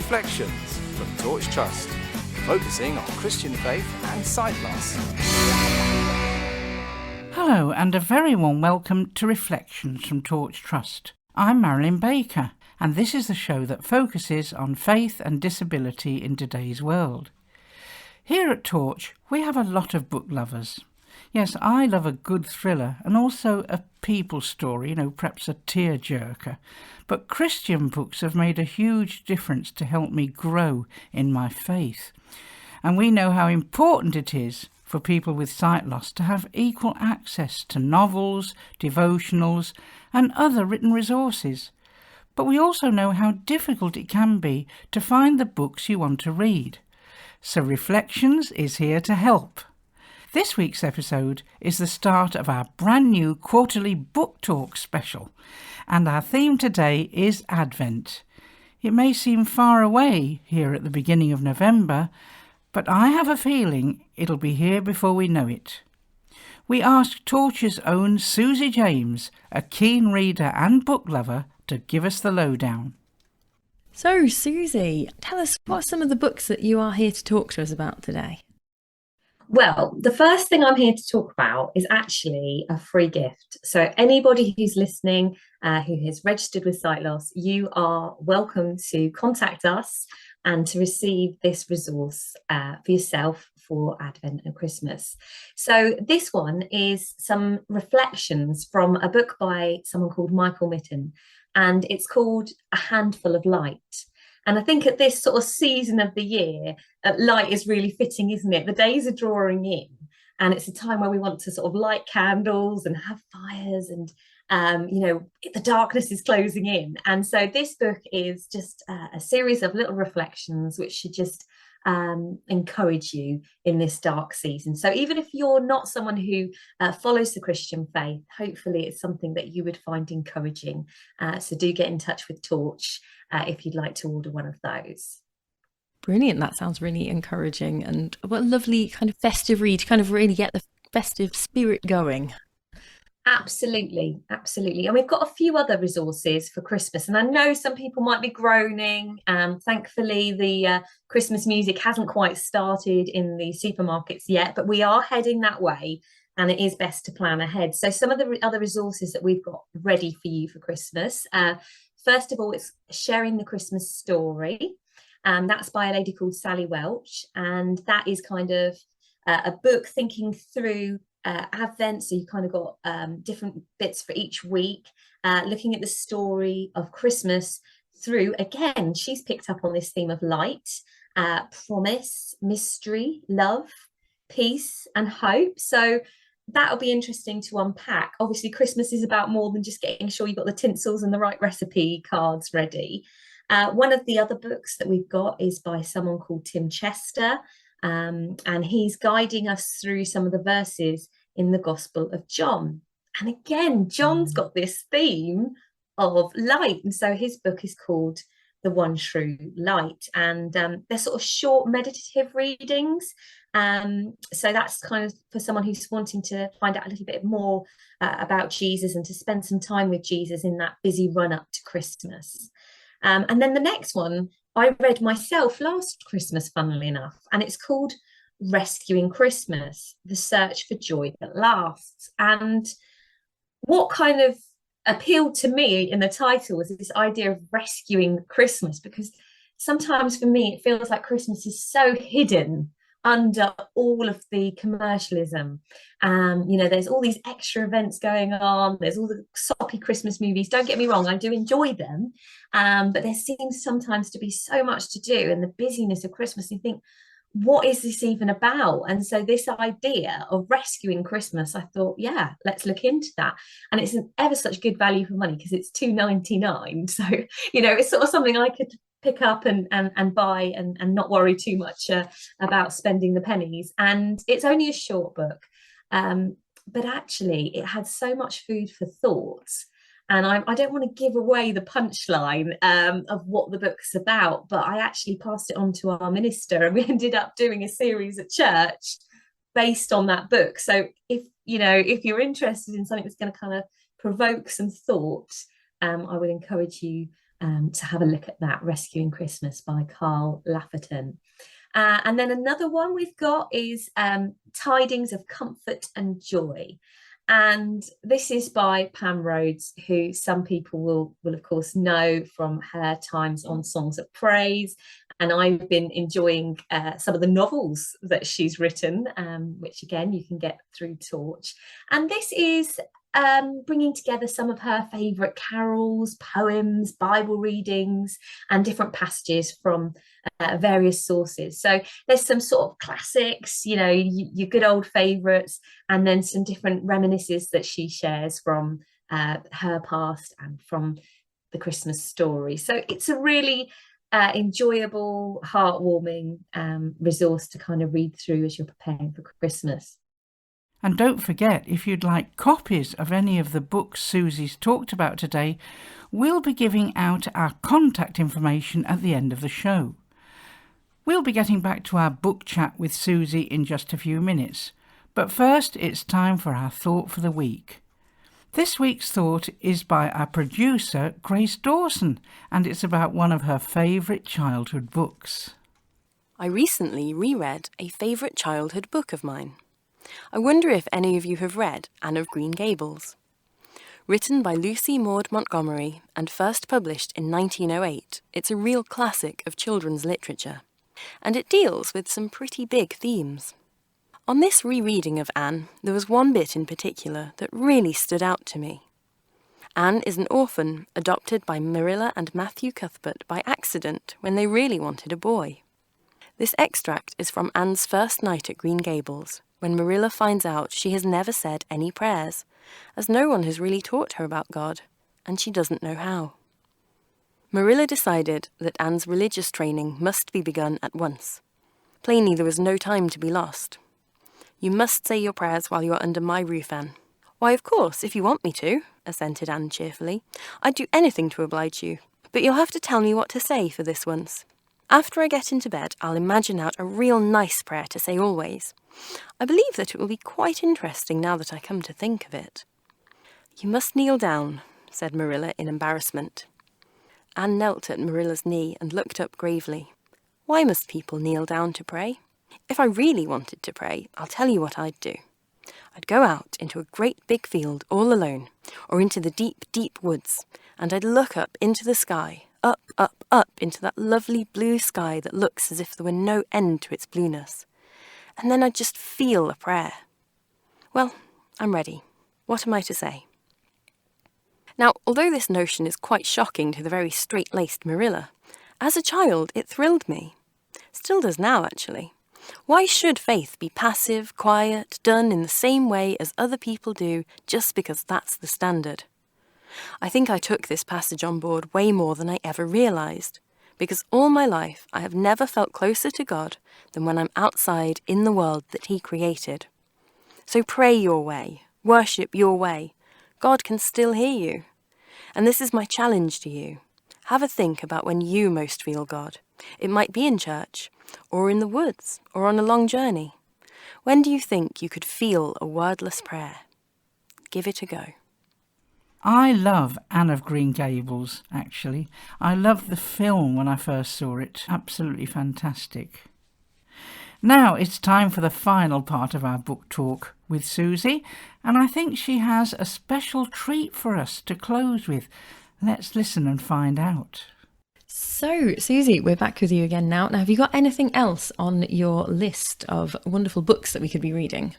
Reflections from Torch Trust, focusing on Christian faith and sight loss. Hello and a very warm welcome to Reflections from Torch Trust. I'm Marilyn Baker and this is the show that focuses on faith and disability in today's world. Here at Torch we have a lot of book lovers. Yes, I love a good thriller and also a people story, perhaps a tear-jerker. But Christian books have made a huge difference to help me grow in my faith. And we know how important it is for people with sight loss to have equal access to novels, devotionals and other written resources. But we also know how difficult it can be to find the books you want to read. So Reflections is here to help. This week's episode is the start of our brand new quarterly book talk special, and our theme today is Advent. It may seem far away here at the beginning of November, but I have a feeling it'll be here before we know it. We asked Torch's own Susie James, a keen reader and book lover, to give us the lowdown. So, Susie, tell us what are some of the books that you are here to talk to us about today? Well, the first thing I'm here to talk about is actually a free gift. So anybody who's listening, who has registered with Sight Loss, you are welcome to contact us and to receive this resource for yourself for Advent and Christmas. So this one is some reflections from a book by someone called Michael Mitten, and it's called A Handful of Light. And I think at this sort of season of the year, light is really fitting, isn't it? The days are drawing in and it's a time where we want to sort of light candles and have fires and, the darkness is closing in. And so this book is just a series of little reflections which should just encourage you in this dark season. So even if you're not someone who follows the Christian faith, hopefully it's something that you would find encouraging. So do get in touch with Torch if you'd like to order one of those. Brilliant. That sounds really encouraging, and what a lovely kind of festive read to kind of really get the festive spirit going. Absolutely. And we've got a few other resources for Christmas. And I know some people might be groaning. Thankfully, the Christmas music hasn't quite started in the supermarkets yet, but we are heading that way. And it is best to plan ahead. So some of the other resources that we've got ready for you for Christmas. First of all, it's Sharing the Christmas Story. That's by a lady called Sally Welch. And that is kind of a book thinking through Advent, so you kind of got different bits for each week, looking at the story of Christmas through, again, she's picked up on this theme of light, promise, mystery, love, peace and hope. So that'll be interesting to unpack. Obviously Christmas is about more than just getting sure you've got the tinsels and the right recipe cards ready. One of the other books that we've got is by someone called Tim Chester. And he's guiding us through some of the verses in the Gospel of John. And again, John's got this theme of light. And so his book is called The One True Light. And they're sort of short meditative readings. So that's kind of for someone who's wanting to find out a little bit more about Jesus and to spend some time with Jesus in that busy run up to Christmas. And then the next one I read myself last Christmas, funnily enough, and it's called Rescuing Christmas, The Search for Joy That Lasts. And what kind of appealed to me in the title was this idea of rescuing Christmas, because sometimes for me it feels like Christmas is so hidden under all of the commercialism. There's all these extra events going on, there's all the soppy Christmas movies. Don't get me wrong, I do enjoy them, but there seems sometimes to be so much to do, and the busyness of Christmas, you think, what is this even about? And so this idea of rescuing Christmas, I thought, yeah, let's look into that. And it's an ever such good value for money because it's $2.99. So it's sort of something I could pick up and buy and not worry too much about spending the pennies. And it's only a short book, but actually it had so much food for thought. And I don't want to give away the punchline of what the book's about, but I actually passed it on to our minister and we ended up doing a series at church based on that book. So if you're interested in something that's going to kind of provoke some thought, I would encourage you to have a look at that, Rescuing Christmas by Carl Lafferton. And then another one we've got is Tidings of Comfort and Joy. And this is by Pam Rhodes, who some people will of course know from her times on Songs of Praise. And I've been enjoying some of the novels that she's written, which again you can get through Torch. And this is bringing together some of her favourite carols, poems, Bible readings, and different passages from various sources. So there's some sort of classics, you know, your good old favourites, and then some different reminiscences that she shares from her past and from the Christmas story. So it's a really enjoyable, heartwarming resource to kind of read through as you're preparing for Christmas. And don't forget, if you'd like copies of any of the books Susie's talked about today, we'll be giving out our contact information at the end of the show. We'll be getting back to our book chat with Susie in just a few minutes, but first it's time for our thought for the week. This week's thought is by our producer, Grace Dawson, and it's about one of her favourite childhood books. I recently reread a favourite childhood book of mine. I wonder if any of you have read Anne of Green Gables. Written by Lucy Maud Montgomery and first published in 1908, it's a real classic of children's literature, and it deals with some pretty big themes. On this rereading of Anne, there was one bit in particular that really stood out to me. Anne is an orphan adopted by Marilla and Matthew Cuthbert by accident when they really wanted a boy. This extract is from Anne's first night at Green Gables, when Marilla finds out she has never said any prayers, as no one has really taught her about God, and she doesn't know how. Marilla decided that Anne's religious training must be begun at once. Plainly, there was no time to be lost. "You must say your prayers while you are under my roof, Anne." "Why, of course, if you want me to," assented Anne cheerfully. "I'd do anything to oblige you, but you'll have to tell me what to say for this once. After I get into bed, I'll imagine out a real nice prayer to say always. I believe that it will be quite interesting now that I come to think of it." "You must kneel down," said Marilla in embarrassment. Anne knelt at Marilla's knee and looked up gravely. "Why must people kneel down to pray? If I really wanted to pray, I'll tell you what I'd do. I'd go out into a great big field all alone, or into the deep, deep woods, and I'd look up into the sky, up, up, up into that lovely blue sky that looks as if there were no end to its blueness. And then I'd just feel a prayer. Well, I'm ready. What am I to say?" Now, although this notion is quite shocking to the very straight-laced Marilla, as a child it thrilled me. Still does now, actually. Why should faith be passive, quiet, done in the same way as other people do just because that's the standard? I think I took this passage on board way more than I ever realised, because all my life I have never felt closer to God than when I'm outside in the world that He created. So pray your way, worship your way. God can still hear you. And this is my challenge to you. Have a think about when you most feel God. It might be in church, or in the woods, or on a long journey. When do you think you could feel a wordless prayer? Give it a go. I love Anne of Green Gables, actually. I loved the film when I first saw it. Absolutely fantastic. Now it's time for the final part of our book talk with Susie, and I think she has a special treat for us to close with. Let's listen and find out. So, Susie, we're back with you again now. Now, have you got anything else on your list of wonderful books that we could be reading?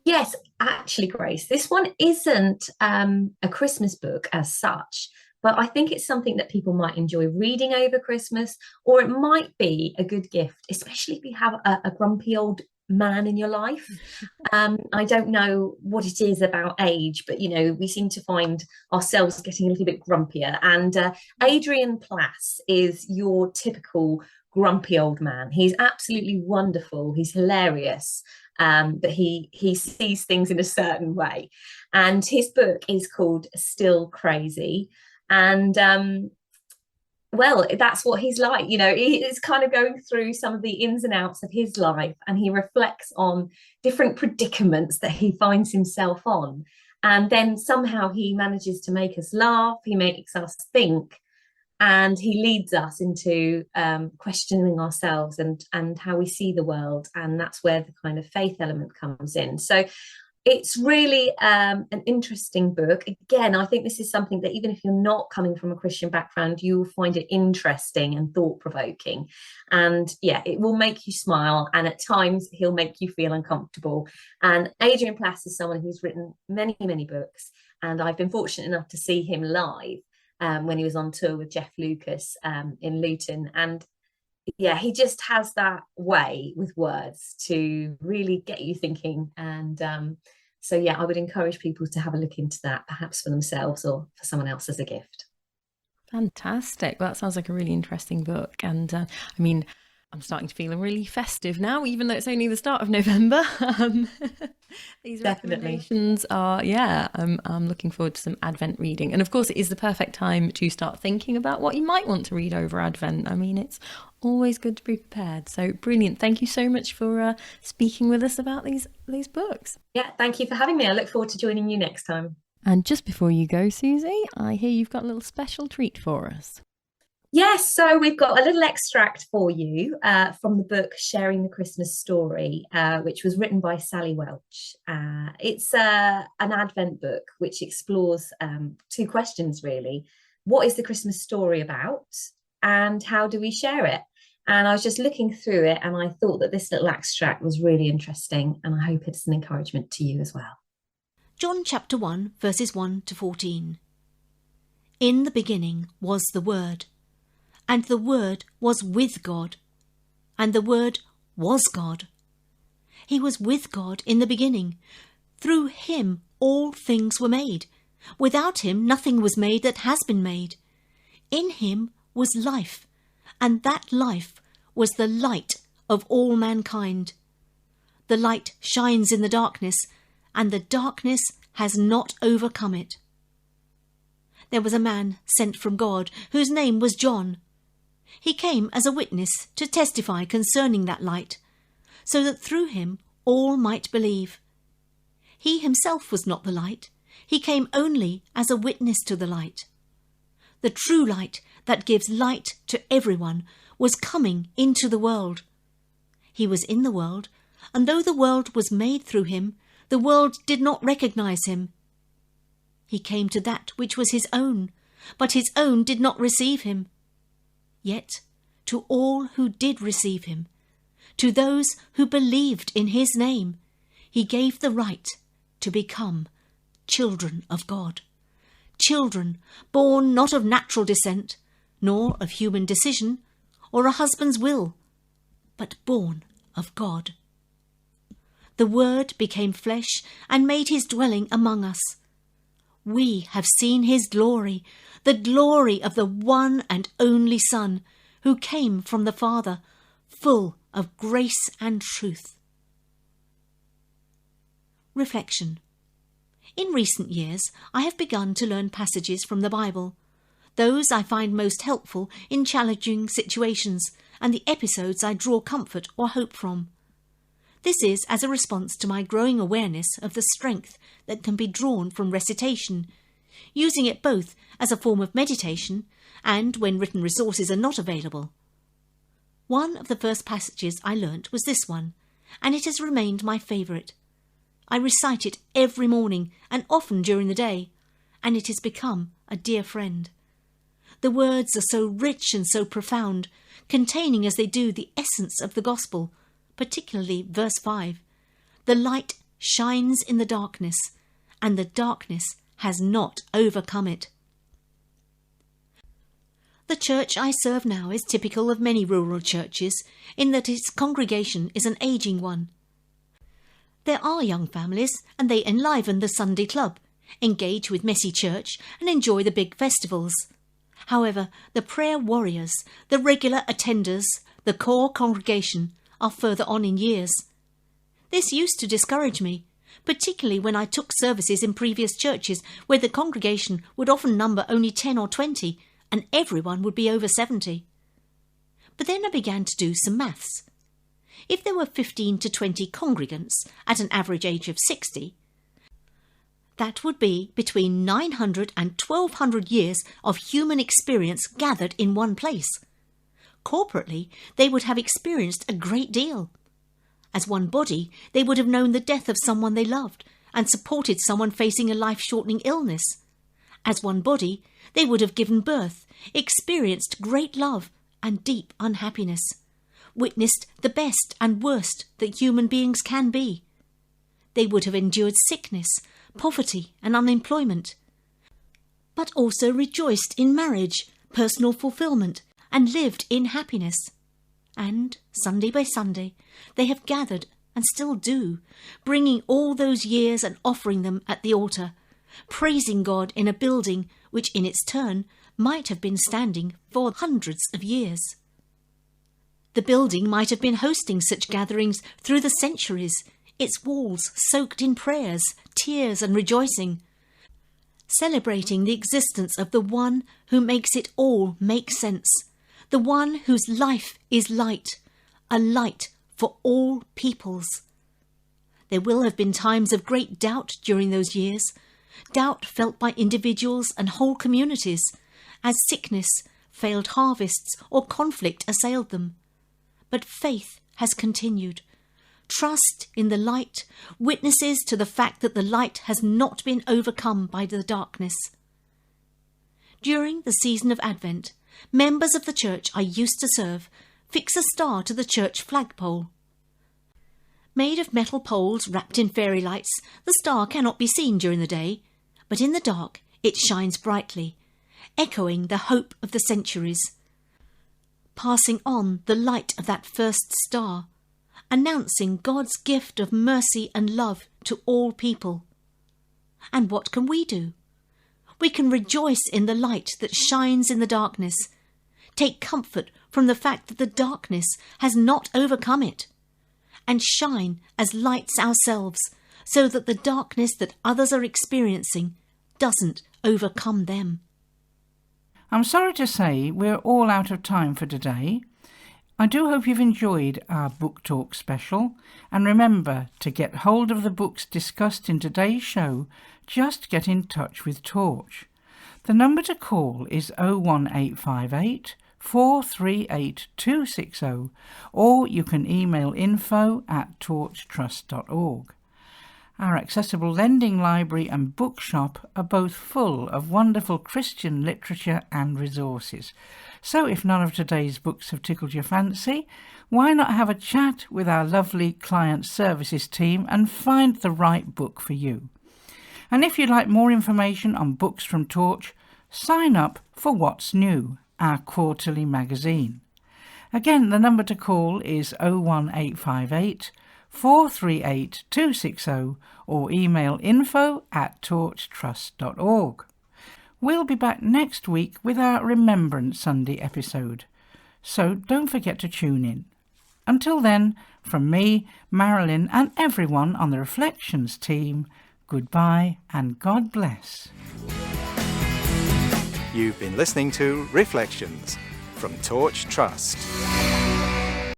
Yes, actually, Grace, this one isn't a Christmas book as such, but I think it's something that people might enjoy reading over Christmas, or it might be a good gift, especially if you have a grumpy old man in your life. I don't know what it is about age, but, you know, we seem to find ourselves getting a little bit grumpier. And Adrian Plass is your typical grumpy old man. He's absolutely wonderful. He's hilarious. But he sees things in a certain way. And his book is called Still Crazy. And well, that's what he's like. You know, he is kind of going through some of the ins and outs of his life, and he reflects on different predicaments that he finds himself on. And then somehow he manages to make us laugh. He makes us think. And he leads us into questioning ourselves and how we see the world. And that's where the kind of faith element comes in. So it's really an interesting book. Again, I think this is something that even if you're not coming from a Christian background, you will find it interesting and thought-provoking. And yeah, it will make you smile. And at times he'll make you feel uncomfortable. And Adrian Plass is someone who's written many, many books. And I've been fortunate enough to see him live when he was on tour with Jeff Lucas in Luton. And yeah, he just has that way with words to really get you thinking. And so, yeah, I would encourage people to have a look into that, perhaps for themselves or for someone else as a gift. Fantastic. Well, that sounds like a really interesting book. And I mean, I'm starting to feel really festive now, even though it's only the start of November. These recommendations are, I'm looking forward to some Advent reading. And of course, it is the perfect time to start thinking about what you might want to read over Advent. I mean, it's always good to be prepared. So brilliant. Thank you so much for speaking with us about these books. Yeah, thank you for having me. I look forward to joining you next time. And just before you go, Susie, I hear you've got a little special treat for us. Yes, so we've got a little extract for you from the book Sharing the Christmas Story, which was written by Sally Welch. It's an Advent book which explores two questions, really. What is the Christmas story about, and how do we share it? And I was just looking through it, and I thought that this little extract was really interesting, and I hope it's an encouragement to you as well. John chapter 1, verses 1 to 14. In the beginning was the Word, and the Word was with God, and the Word was God. He was with God in the beginning. Through him all things were made. Without him nothing was made that has been made. In him was life, and that life was the light of all mankind. The light shines in the darkness, and the darkness has not overcome it. There was a man sent from God, whose name was John. He came as a witness to testify concerning that light, so that through him all might believe. He himself was not the light. He came only as a witness to the light. The true light that gives light to everyone was coming into the world. He was in the world, and though the world was made through him, the world did not recognize him. He came to that which was his own, but his own did not receive him. Yet to all who did receive him, to those who believed in his name, he gave the right to become children of God. Children born not of natural descent, nor of human decision, or a husband's will, but born of God. The Word became flesh and made his dwelling among us. We have seen his glory, the glory of the one and only Son, who came from the Father, full of grace and truth. Reflection. In recent years, I have begun to learn passages from the Bible. Those I find most helpful in challenging situations, and the episodes I draw comfort or hope from. This is as a response to my growing awareness of the strength that can be drawn from recitation, using it both as a form of meditation and when written resources are not available. One of the first passages I learnt was this one, and it has remained my favourite. I recite it every morning and often during the day, and it has become a dear friend. The words are so rich and so profound, containing as they do the essence of the gospel, particularly verse 5. The light shines in the darkness, and the darkness has not overcome it. The church I serve now is typical of many rural churches in that its congregation is an ageing one. There are young families, and they enliven the Sunday club, engage with messy church, and enjoy the big festivals. However, the prayer warriors, the regular attenders, the core congregation are further on in years. This used to discourage me, particularly when I took services in previous churches where the congregation would often number only 10 or 20 and everyone would be over 70. But then I began to do some maths. If there were 15 to 20 congregants at an average age of 60, That would be between 900 and 1200 years of human experience gathered in one place. Corporately, they would have experienced a great deal. As one body, they would have known the death of someone they loved and supported someone facing a life-shortening illness. As one body, they would have given birth, experienced great love and deep unhappiness, witnessed the best and worst that human beings can be. They would have endured sickness, poverty and unemployment, but also rejoiced in marriage, personal fulfillment, and lived in happiness. And, Sunday by Sunday, they have gathered, and still do, bringing all those years and offering them at the altar, praising God in a building which in its turn might have been standing for hundreds of years. The building might have been hosting such gatherings through the centuries, its walls soaked in prayers, tears and rejoicing, celebrating the existence of the one who makes it all make sense, the one whose life is light, a light for all peoples. There will have been times of great doubt during those years, doubt felt by individuals and whole communities, as sickness, failed harvests or conflict assailed them. But faith has continued. Trust in the light witnesses to the fact that the light has not been overcome by the darkness. During the season of Advent, members of the church I used to serve fix a star to the church flagpole. Made of metal poles wrapped in fairy lights, the star cannot be seen during the day, but in the dark it shines brightly, echoing the hope of the centuries, passing on the light of that first star, announcing God's gift of mercy and love to all people. And what can we do? We can rejoice in the light that shines in the darkness, take comfort from the fact that the darkness has not overcome it, and shine as lights ourselves so that the darkness that others are experiencing doesn't overcome them. I'm sorry to say we're all out of time for today. I do hope you've enjoyed our Book Talk special, and remember to get hold of the books discussed in today's show. Just get in touch with Torch. The number to call is 01858 438 260, or you can email info@torchtrust.org. Our accessible lending library and bookshop are both full of wonderful Christian literature and resources. So if none of today's books have tickled your fancy, why not have a chat with our lovely client services team and find the right book for you? And if you'd like more information on books from Torch, sign up for What's New, our quarterly magazine. Again, the number to call is 01858 438 260, or email info@torchtrust.org. We'll be back next week with our Remembrance Sunday episode, so don't forget to tune in. Until then, from me, Marilyn, and everyone on the Reflections team, goodbye and God bless. You've been listening to Reflections from Torch Trust.